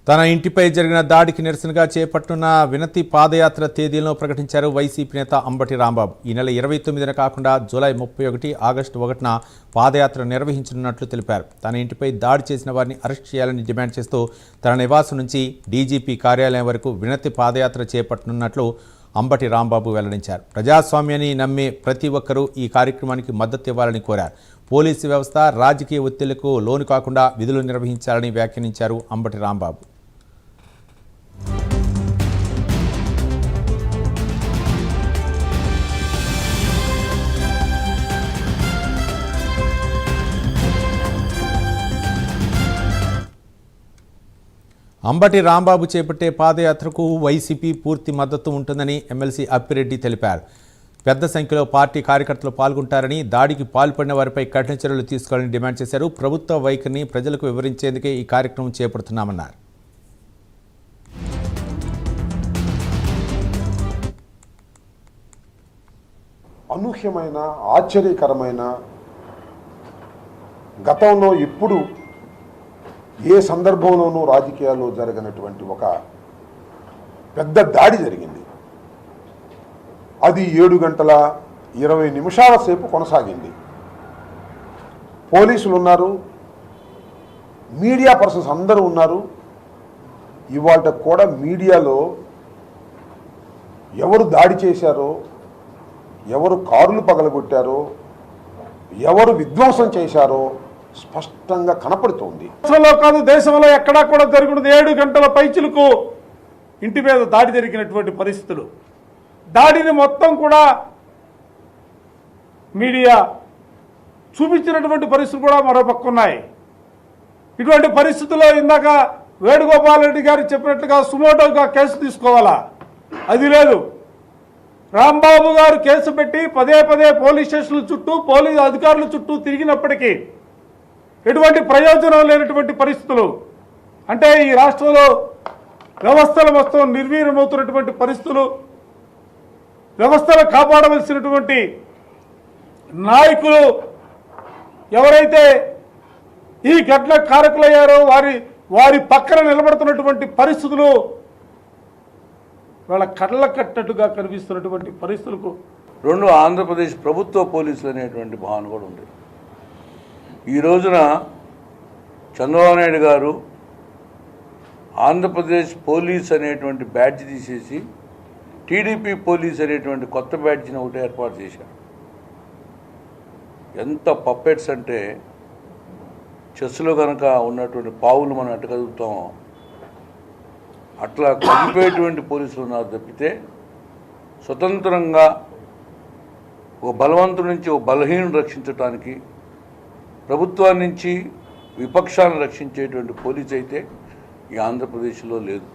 తన ఇంటిపై జరిగిన దాడికి నిరసనగా చేపట్టున్న వినతి పాదయాత్ర తేదీలను ప్రకటించారు వైసీపీ నేత అంబటి రాంబాబు. ఈ నెల 29న కాకుండా జూలై 31, ఆగస్టు 1న పాదయాత్ర నిర్వహించనున్నట్లు తెలిపారు. తన ఇంటిపై దాడి చేసిన వారిని అరెస్ట్ చేయాలని డిమాండ్ చేస్తూ తన నివాసం నుంచి డీజీపీ కార్యాలయం వరకు వినతి పాదయాత్ర చేపట్టనున్నట్లు అంబటి రాంబాబు వెల్లడించారు. ప్రజాస్వామ్యాన్ని నమ్మే ప్రతి ఒక్కరూ ఈ కార్యక్రమానికి మద్దతు ఇవ్వాలని కోరారు. పోలీసు వ్యవస్థ రాజకీయ ఒత్తిళ్లకు లోను కాకుండా విధులు నిర్వహించాలని వ్యాఖ్యానించారు అంబటి రాంబాబు. అంబటి రాంబాబు చేపట్టే పాదయాత్రకు వైసీపీ పూర్తి మద్దతు ఉంటుందని ఎమ్మెల్సీ అప్పిరెడ్డి తెలిపారు. పెద్ద సంఖ్యలో పార్టీ కార్యకర్తలు పాల్గొంటారని, దాడికి పాల్పడిన వారిపై కఠిన చర్యలు తీసుకోవాలని డిమాండ్ చేశారు. ప్రభుత్వ వైఖరిని ప్రజలకు వివరించేందుకే ఈ కార్యక్రమం చేపడుతున్నామన్నారు. అనూహ్యమైన, ఆశ్చర్యకరమైన, గతంలో ఇప్పుడు ఏ సందర్భంలోనూ రాజకీయాల్లో జరగనటువంటి ఒక పెద్ద దాడి జరిగింది. అది 7 గంటల 20 నిమిషాల సేపు కొనసాగింది. పోలీసులు ఉన్నారు, మీడియా పర్సన్స్ అందరూ ఉన్నారు. ఇవాళ కూడా మీడియాలో ఎవరు దాడి చేశారో, ఎవరు కారులు పగలగొట్టారో, ఎవరు విధ్వంసం చేశారో స్పష్టంగా కనపడుతోంది. రాష్ట్రంలో కాదు, దేశంలో ఎక్కడా కూడా జరుగుతుంది. 7 గంటల పైచులకు ఇంటి మీద దాడి జరిగినటువంటి పరిస్థితులు, దాడిని మొత్తం కూడా మీడియా చూపించినటువంటి పరిస్థితులు కూడా మరో పక్క ఉన్నాయి. ఇటువంటి పరిస్థితుల్లో ఇందాక వేణుగోపాల్ రెడ్డి గారు చెప్పినట్లుగా సుమోటోగా కేసు తీసుకోవాలా, అది లేదు. రాంబాబు గారు కేసు పెట్టి పదే పోలీస్ స్టేషన్ల చుట్టూ, పోలీసు అధికారుల చుట్టూ తిరిగినప్పటికీ ఎటువంటి ప్రయోజనం లేనటువంటి పరిస్థితులు. అంటే ఈ రాష్ట్రంలో వ్యవస్థలు మొత్తం నిర్వీర్యమవుతున్నటువంటి పరిస్థితులు, వ్యవస్థలు కాపాడవలసినటువంటి నాయకులు ఎవరైతే ఈ ఘటన కారకులయ్యారో వారి పక్కన నిలబడుతున్నటువంటి పరిస్థితులు వాళ్ళ కళ్ళ కట్టట్టుగా కనిపిస్తున్నటువంటి పరిస్థితులకు రెండు ఆంధ్రప్రదేశ్ ప్రభుత్వ పోలీసులు అనేటువంటి భావన కూడా ఉంది. ఈ రోజున చంద్రబాబు నాయుడు గారు ఆంధ్రప్రదేశ్ పోలీస్ అనేటువంటి బ్యాడ్జ్ తీసేసి టీడీపీ పోలీస్ అనేటువంటి కొత్త బ్యాడ్జ్ని ఒకటి ఏర్పాటు చేశారు. ఎంత పప్పెట్స్ అంటే చెస్లో కనుక ఉన్నటువంటి పావులు మనం ఎట్ట కదుపుతామో అట్లా కదిపేటువంటి పోలీసులు ఉన్నారు తప్పితే స్వతంత్రంగా ఒక బలవంతుడి నుంచి ఒక బలహీనుడు రక్షించడానికి, ప్రభుత్వాన్ని నుంచి విపక్షాలను రక్షించేటువంటి పోలీసు అయితే ఈ ఆంధ్రప్రదేశ్లో లేదు.